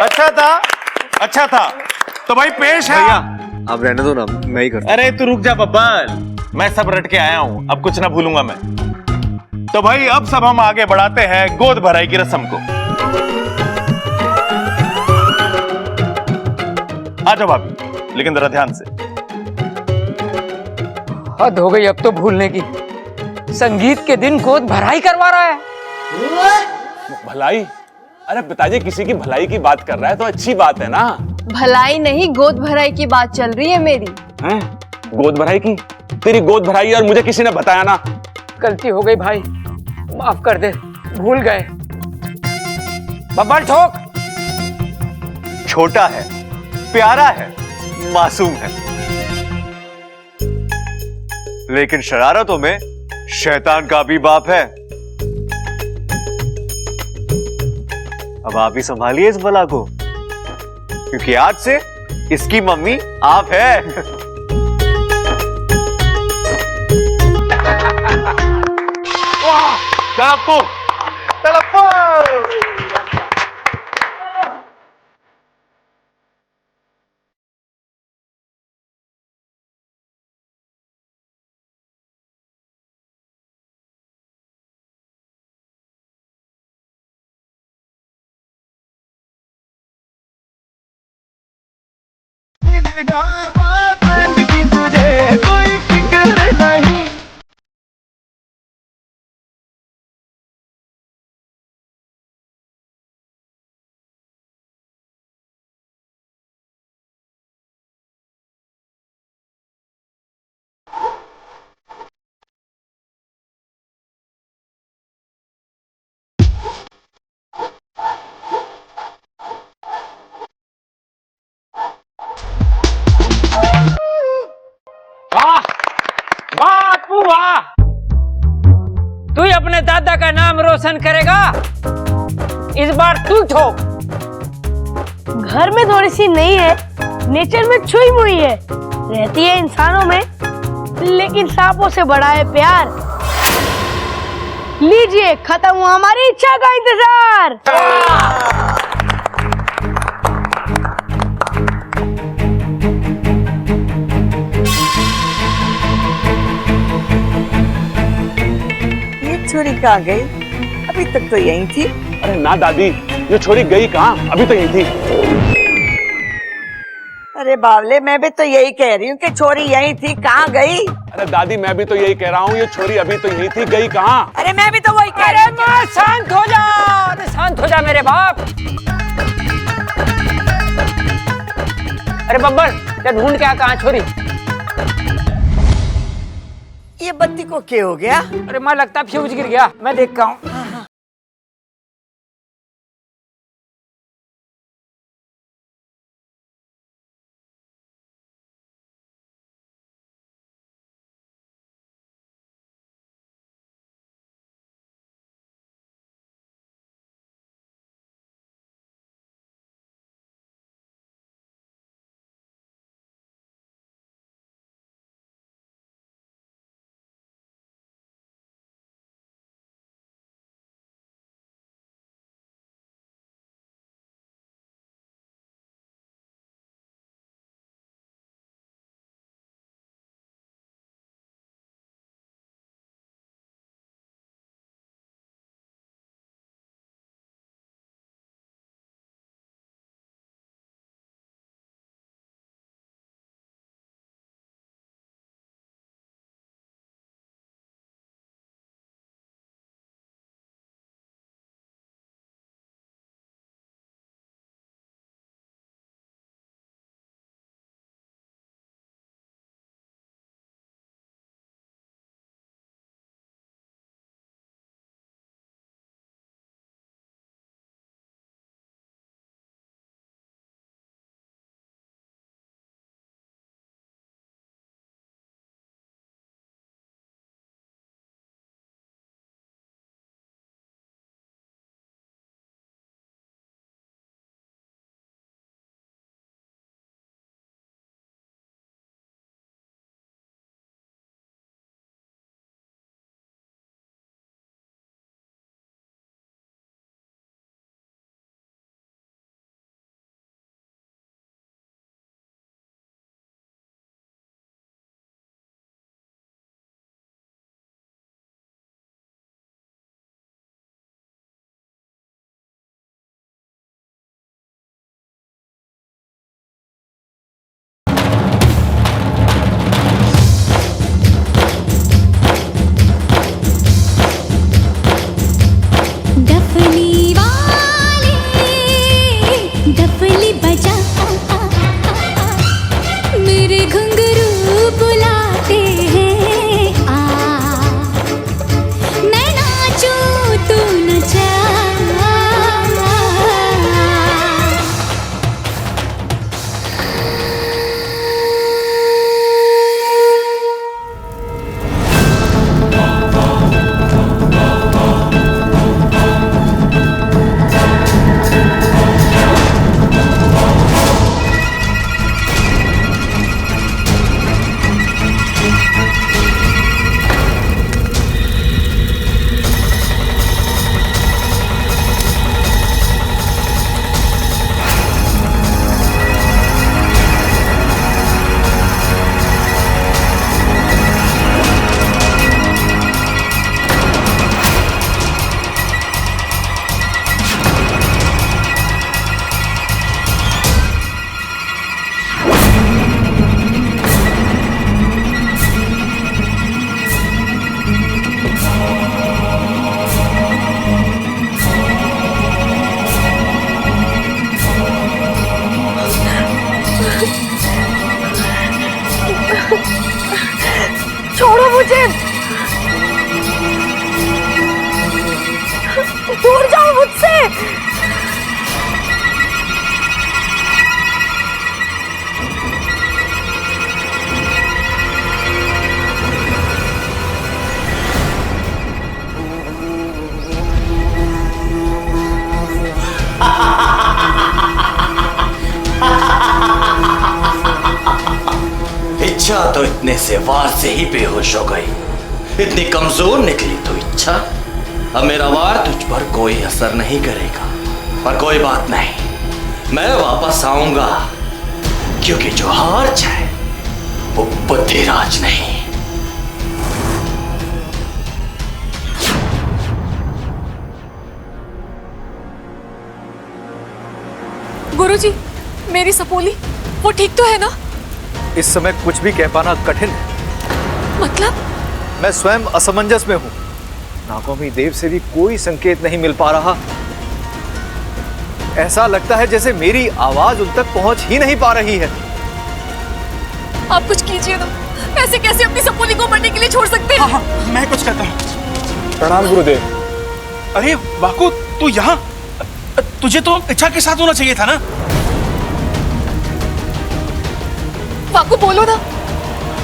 अच्छा था, अच्छा था। तो भाई पेश है। भैया आप रहने दो ना, मैं ही करता। अरे तू रुक जा बब्बल, मैं सब रट के आया हूं, अब कुछ ना भूलूंगा मैं। तो भाई अब सब हम आगे बढ़ाते हैं गोद भराई की रस्म को। आ जाओ भाभी, लेकिन जरा ध्यान से। हद हो गई अब तो भूलने की। संगीत के दिन गोद भराई करवा रहा है। भलाई? अरे पिताजी किसी की भलाई की बात कर रहा है तो अच्छी बात है ना। भलाई नहीं, गोद भराई की बात चल रही है मेरी। हैं? गोद भराई की? तेरी गोद भराई और मुझे किसी ने बताया ना। गलती हो गई भाई, माफ कर दे, भूल गए। बब्बर ठोक। छोटा है, प्यारा है, मासूम है, लेकिन शरारतों में शैतान का भी बाप है। अब आप ही संभालिए इस बला को, क्योंकि आज से इसकी मम्मी आप है। तड़प्पू, तड़प्पू। कोई फिक्र नहीं। वाह वाह अप्पू वाह, तू ही अपने दादा का नाम रोशन करेगा। इस बार तू ठोक। घर में थोड़ी सी नहीं है, नेचर में छुई मुई है, रहती है इंसानों में, लेकिन सांपों से बड़ा है प्यार। लीजिए, खत्म हुआ हमारी इच्छा का इंतजार। ये छोरी कहाँ गई? अभी तक तो यहीं थी। अरे ना दादी, ये छोरी गई कहाँ? अभी तो यही थी। अरे बावले, मैं भी तो यही कह रही हूँ कि छोरी यहीं थी, कहाँ गई? अरे दादी मैं भी तो यही कह रहा हूँ, ये छोरी अभी तो यही थी, गई कहाँ? अरे मैं भी तो वही कह रही अरे माँ शांत हो जा, अरे शांत हो जा मेरे बाप। अरे बब्बर, क्या ढूंढ के आ, कहाँ छोरी? ये बत्ती को क्या हो गया? अरे माँ लगता फ्यूज गिर गया, मैं देखता हूँ। इच्छा तो इतने से वार से ही बेहोश हो गई। इतनी कमजोर निकली तो इच्छा। अब मेरा वार तुझ पर कोई असर नहीं करेगा। पर कोई बात नहीं, मैं वापस आऊंगा, क्योंकि जो हार जाए वो बुद्धिराज नहीं। गुरुजी, मेरी सपोली वो ठीक तो है ना? इस समय कुछ भी कह पाना कठिन है। मतलब? मैं स्वयं असमंजस में हूं। नागौमी देव से भी कोई संकेत नहीं मिल पा रहा। ऐसा लगता है जैसे मेरी आवाज उन तक पहुंच ही नहीं पा रही है। आप कुछ कीजिए ना, ऐसे कैसे अपनी सपोली को मरने के लिए छोड़ सकते हैं? हाँ, मैं कुछ करता हूँ। प्रणाम गुरुदेव। अरे वाकू, तू यहाँ? तुझे तो इच्छा के साथ होना चाहिए था ना। वाकू बोलो ना,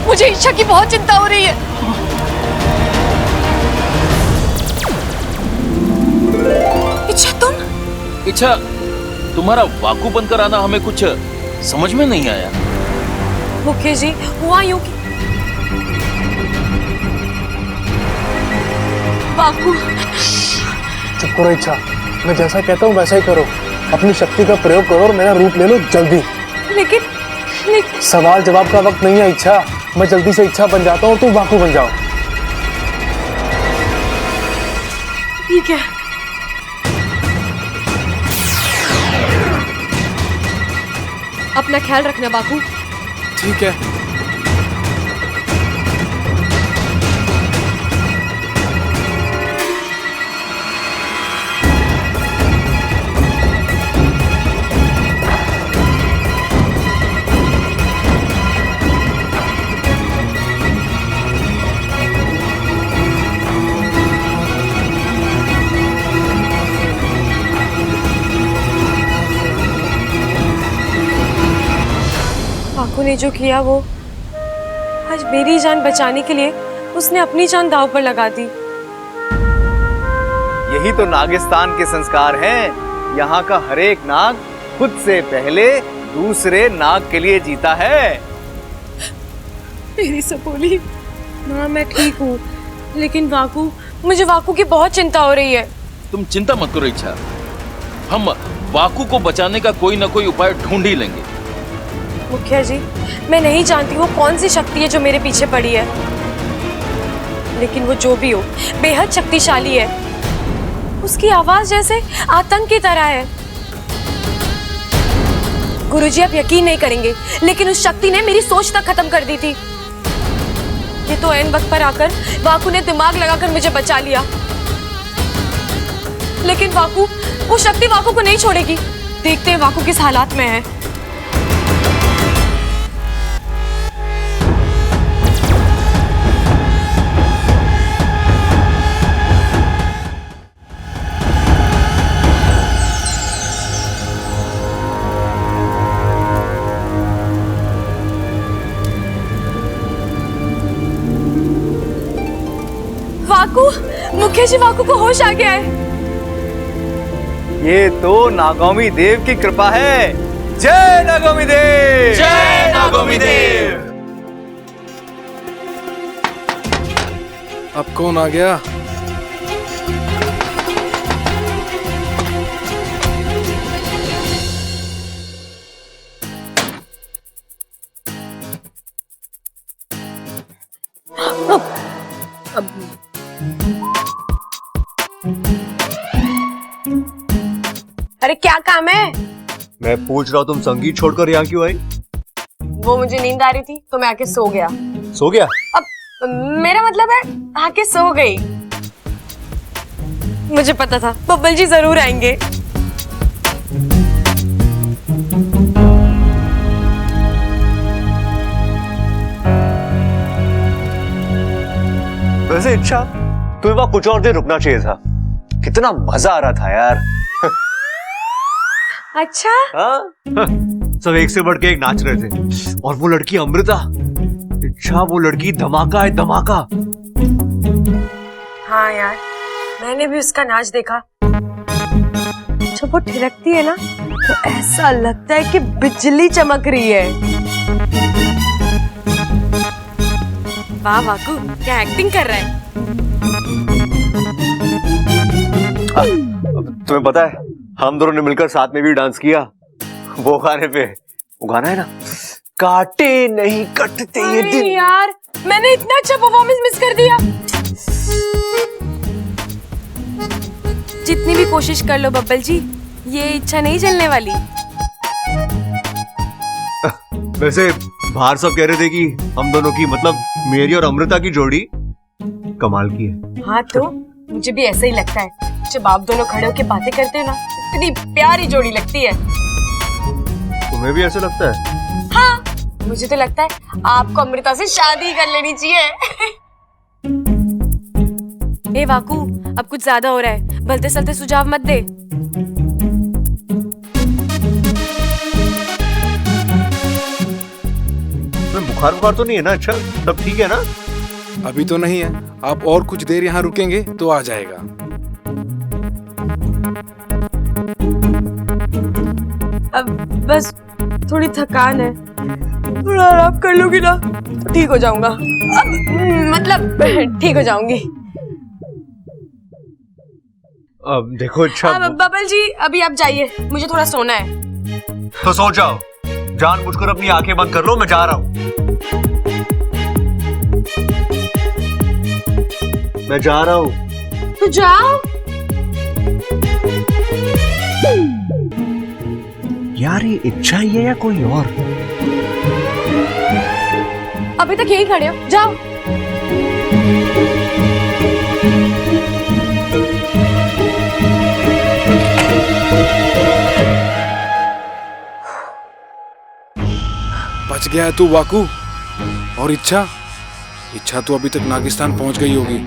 मुझे इच्छा की बहुत चिंता हो रही है। इच्छा तुम? इच्छा, तुम्हारा वाकू बनकर आना हमें कुछ समझ में नहीं आया। मुखिया जी, हुआ यूं कि वाकू। चुप करो इच्छा, मैं जैसा कहता हूँ वैसा ही करो। अपनी शक्ति का प्रयोग करो और मेरा रूप ले लो जल्दी। लेकिन सवाल जवाब का वक्त नहीं है इच्छा। मैं जल्दी से इच्छा बन जाता हूँ, तुम वाकू बन जाओ। ठीक है। अपना ख्याल रखना वाकू। ठीक है। वाकू ने जो किया वो आज मेरी जान बचाने के लिए उसने अपनी जान दांव पर लगा दी। यही तो नागिस्तान के संस्कार हैं। यहाँ का हर एक नाग खुद से पहले दूसरे नाग के लिए जीता है। मेरी सपोली। माँ, मैं ठीक हूँ, लेकिन वाकू, मुझे वाकू की बहुत चिंता हो रही है। तुम चिंता मत करो इच्छा, हम वाकू को बचाने का कोई ना कोई उपाय ढूंढ ही लेंगे। मुखिया जी, मैं नहीं जानती वो कौन सी शक्ति है जो मेरे पीछे पड़ी है, लेकिन वो जो भी हो बेहद शक्तिशाली है। उसकी आवाज जैसे आतंक की तरह है। गुरुजी, आप यकीन नहीं करेंगे, लेकिन उस शक्ति ने मेरी सोच तक खत्म कर दी थी। ये तो ऐन वक्त पर आकर वाकू ने दिमाग लगाकर मुझे बचा लिया, लेकिन वाकू, वो शक्ति वाकू को नहीं छोड़ेगी। देखते हैं वाकू किस हालात में है। वाकू, मुखिया जी, वाकू को होश आ गया है। ये तो नागौमी देव की कृपा है। जय नागौमी देव! जय नागौमी देव! अब कौन आ गया? अरे क्या काम है? मैं पूछ रहा हूँ, तुम संगीत छोड़कर यहाँ क्यों आई? वो मुझे नींद आ रही थी तो मैं आके सो गया। सो गया? अब मेरा मतलब है आके सो गई। मुझे पता था बब्बल जी जरूर आएंगे। वैसे इच्छा, तुम्हें वहां कुछ और देर रुकना चाहिए था। कितना मजा आ रहा था यार। अच्छा? हाँ? सब एक से बढ़ के एक नाच रहे थे। और वो लड़की अमृता, इच्छा, वो लड़की धमाका है, धमाका। हाँ यार, मैंने भी उसका नाच देखा। जब वो थिरकती है ना तो ऐसा लगता है कि बिजली चमक रही है। वाह वाकू, क्या एक्टिंग कर रहा है। तुम्हें पता है हम दोनों ने मिलकर साथ में भी डांस किया वो गाने पे। वो गाना है ना, काटे नहीं कटते ये दिन। यार मैंने इतना अच्छा परफॉर्मेंस मिस कर दिया। जितनी भी कोशिश कर लो बब्बल जी, ये इच्छा नहीं जलने वाली। वैसे बाहर सब कह रहे थे कि हम दोनों की, मतलब मेरी और अमृता की जोड़ी कमाल की है। हाँ तो मुझे भी ऐसा ही लगता है। जब आप दोनों खड़े होकर बातें करते हो ना, इतनी प्यारी जोड़ी लगती है। तुम्हें भी ऐसा लगता है? हाँ, मुझे तो लगता है आपको अमृता से शादी कर लेनी चाहिए। ए वाकू, अब कुछ ज्यादा हो रहा है, भलते सलते सुझाव मत दे। बुखार तो नहीं है ना? अच्छा तब ठीक है ना? अभी तो नहीं है, आप और कुछ देर यहाँ रुकेंगे तो आ जाएगा। अब बस थोड़ी थकान है, थोड़ा आराम कर लूंगी ना तो ठीक हो जाऊंगा। अब मतलब ठीक हो जाऊंगी। अब देखो अच्छा। अब बबल जी अभी आप जाइए, मुझे थोड़ा सोना है। तो सो जाओ, जानबूझकर अपनी आंखें बंद कर लो, मैं जा रहा हूँ। मैं जा रहा हूँ। तो जाओ। यार ये इच्छा ही है या कोई और? अभी तक यहीं खड़े हो, जाओ। बच गया है तू वाकू। और इच्छा तो अभी तक नागिस्तान पहुंच गई होगी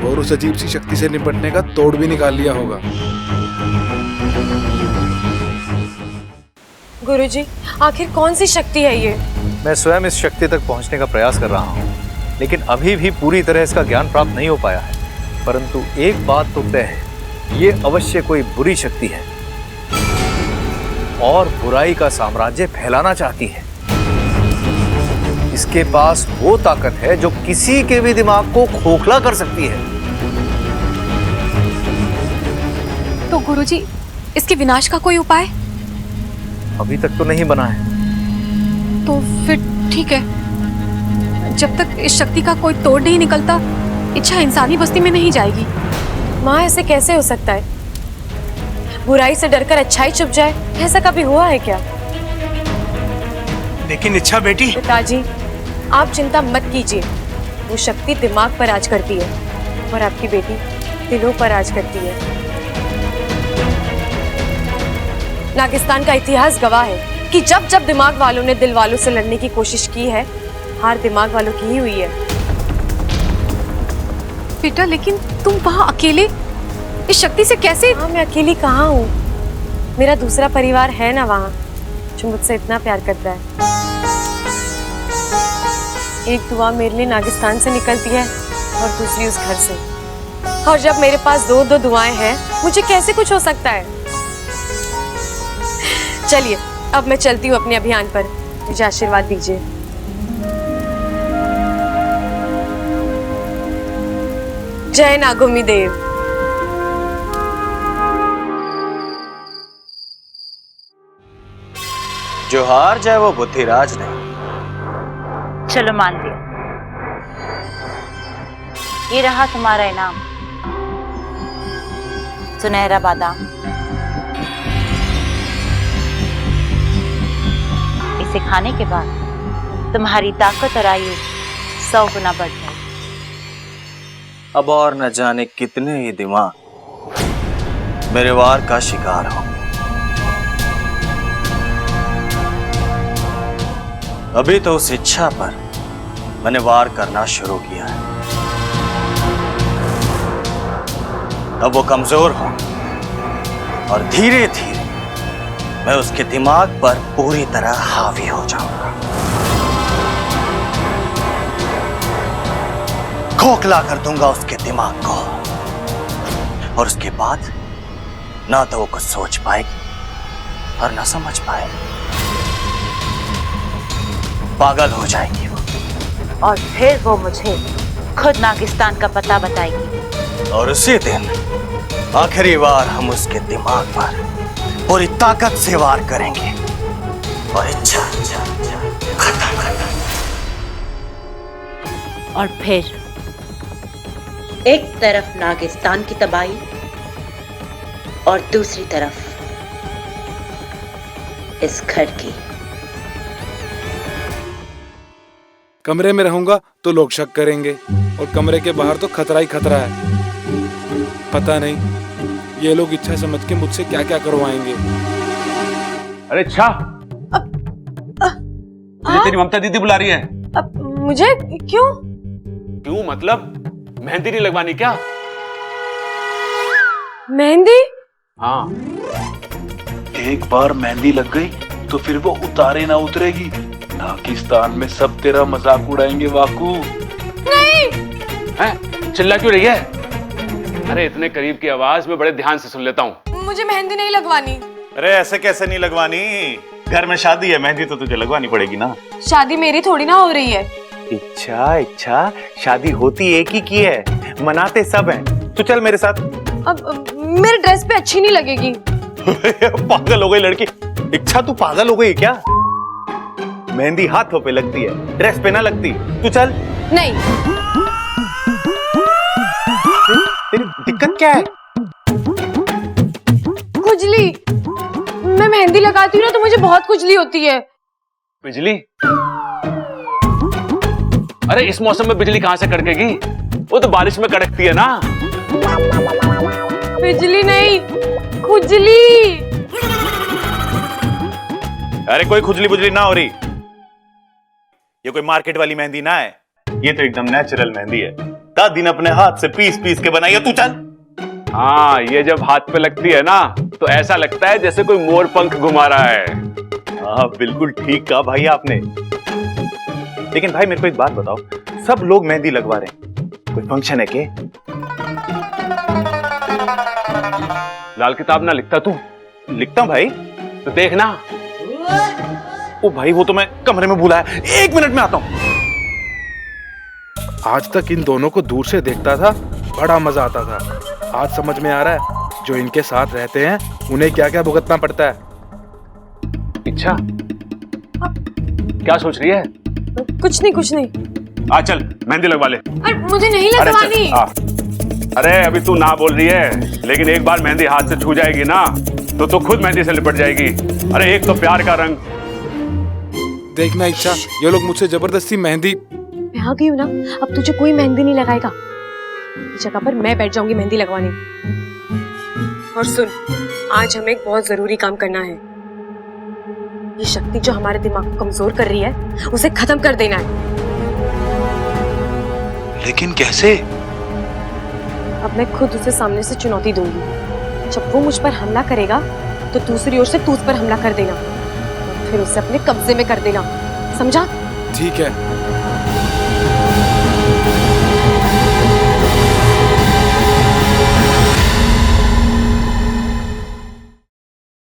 और उस अजीब सी शक्ति से निपटने का तोड़ भी निकाल लिया होगा। गुरुजी, आखिर कौन सी शक्ति है ये? मैं स्वयं इस शक्ति तक पहुंचने का प्रयास कर रहा हूं, लेकिन अभी भी पूरी तरह इसका ज्ञान प्राप्त नहीं हो पाया है। परंतु एक बात तो तय है, ये अवश्य कोई बुरी शक्ति है और बुराई का साम्राज्य फैलाना चाहती है। इसके पास वो ताकत है जो किसी के भी दिमाग को खोखला कर सकती है। तो गुरुजी, इसके विनाश का कोई उपाय? अभी तक तो नहीं बना है। तो फिर ठीक है, जब तक इस शक्ति का कोई तोड़ नहीं निकलता, इच्छा इंसानी बस्ती में नहीं जाएगी। माँ, ऐसे कैसे हो सकता है? बुराई से डरकर अच्छाई छुप जाए, ऐसा कभी हुआ है क्या? लेकिन इच्छा बेटी। पिताजी, आप चिंता मत कीजिए। वो शक्ति दिमाग पर राज करती है और आपकी बेटी दिलों पर राज करती है। नागिस्तान का इतिहास गवाह है कि जब जब दिमाग वालों ने दिल वालों से लड़ने की कोशिश की है, हार दिमाग वालों की ही हुई है। बेटा, लेकिन तुम वहां अकेले इस शक्ति से कैसे? हाँ, मैं अकेली कहाँ हूँ, मेरा दूसरा परिवार है ना वहाँ, जो मुझसे इतना प्यार करता है। एक दुआ मेरे लिए नागिस्तान से निकलती है और दूसरी उस घर से। और जब मेरे पास दो दो दुआएं हैं, मुझे कैसे कुछ हो सकता है? चलिए, अब मैं चलती हूँ अपने अभियान पर। मुझे आशीर्वाद दीजिए। जय नागोमी देव। जो हार जाए वो बुद्धिराज नहीं। चलो मान लिया, ये रहा तुम्हारा इनाम, सुनहरा बादाम। इसे खाने के बाद तुम्हारी ताकत और आयु 100 गुना बढ़ जाएगी। अब और न जाने कितने ही दिमाग मेरे वार का शिकार हो। अभी तो उस इच्छा पर मैंने वार करना शुरू किया है। अब वो कमजोर हो और धीरे धीरे मैं उसके दिमाग पर पूरी तरह हावी हो जाऊंगा। खोखला कर दूंगा उसके दिमाग को और उसके बाद ना तो वो कुछ सोच पाएगी और ना समझ पाएगी। पागल हो जाएगी वो। और फिर वो मुझे खुद नागिस्तान का पता बताएगी। और उसी दिन आखिरी बार हम उसके दिमाग पर पूरी ताकत से वार करेंगे और इच्छा खत्म। और फिर एक तरफ नागिस्तान की तबाही और दूसरी तरफ इस घर की। कमरे में रहूंगा तो लोग शक करेंगे और कमरे के बाहर तो खतरा ही खतरा है। पता नहीं ये लोग इच्छा समझ के मुझसे क्या क्या करवाएंगे। अरे इच्छा, मुझे तेरी ममता दीदी बुला रही है। मुझे क्यों? क्यों मतलब मेहंदी नहीं लगवानी क्या? मेहंदी? हाँ। एक बार मेहंदी लग गई तो फिर वो उतारे ना उतरेगी। नागिस्तान में सब तेरा मजाक उड़ाएंगे वाकू। नहीं। हैं? चिल्ला क्यों रही है? अरे इतने करीब की आवाज में बड़े ध्यान से सुन लेता हूँ। मुझे मेहंदी नहीं लगवानी। अरे ऐसे कैसे नहीं लगवानी? घर में शादी है, मेहंदी तो तुझे लगवानी पड़ेगी ना। शादी मेरी थोड़ी ना हो रही है। इच्छा शादी होती एक ही की है, मनाते सब हैं। तू चल मेरे साथ। अब मेरे ड्रेस पे अच्छी नहीं लगेगी। पागल हो गई लड़की। इच्छा तू पागल हो गई क्या? मेहंदी हाथों पे लगती है, ड्रेस पे ना लगती। तू चल। नहीं। तेरी दिक्कत क्या है? खुजली। मैं मेहंदी लगाती हूँ ना तो मुझे बहुत खुजली होती है। बिजली? अरे इस मौसम में बिजली कहां से कड़केगी? वो तो बारिश में कड़कती है ना। बिजली नहीं, खुजली। अरे कोई खुजली बुजली ना हो रही। ये कोई मार्केट वाली मेहंदी ना है, ये तो एकदम नेचुरल मेहंदी है। दादी ने अपने हाथ से पीस पीस के बनाई है। तू चल। हाँ, ये जब हाथ पे लगती है ना तो ऐसा लगता है जैसे कोई मोर पंख घुमा रहा है। हाँ बिल्कुल ठीक कहा भाई आपने। लेकिन भाई मेरे को एक बात बताओ, सब लोग मेहंदी लगवा रहे हैं, कोई फंक्शन है के? लाल किताब ना लिखता तू? लिखता हूं भाई। तो देखना। ओ भाई वो तो मैं कमरे में भूला है, 1 मिनट में आता हूं। आज तक इन दोनों को दूर से देखता था, बड़ा मजा आता था। आज समझ में आ रहा है जो इनके साथ रहते हैं उन्हें क्या क्या भुगतना पड़ता है। इच्छा, क्या सोच रही है? कुछ नहीं। आ चल मेहंदी लगवा ले। अरे मुझे नहीं लगवानी। अरे अभी तू ना बोल रही है, लेकिन एक बार मेहंदी हाथ से छू जाएगी ना तो तू खुद मेहंदी से लिपट जाएगी। अरे एक तो प्यार का रंग। देखना इच्छा, ये लोग मुझसे जबरदस्ती मेहंदी। मैं आ गई हूँ ना, अब तुझे कोई मेहंदी नहीं लगाएगा। इस जगह पर मैं बैठ जाऊंगी मेहंदी लगवाने। और सुन, आज हमें एक बहुत जरूरी काम करना है। ये शक्ति जो हमारे दिमाग को कमजोर कर रही है, उसे खत्म कर देना है। लेकिन कैसे? अब मैं खुद उसे सामने से चुनौती दूंगी। जब वो मुझ पर हमला करेगा तो दूसरी ओर से तू उस पर हमला कर देना और फिर उसे अपने कब्जे में कर देना। समझा? ठीक है।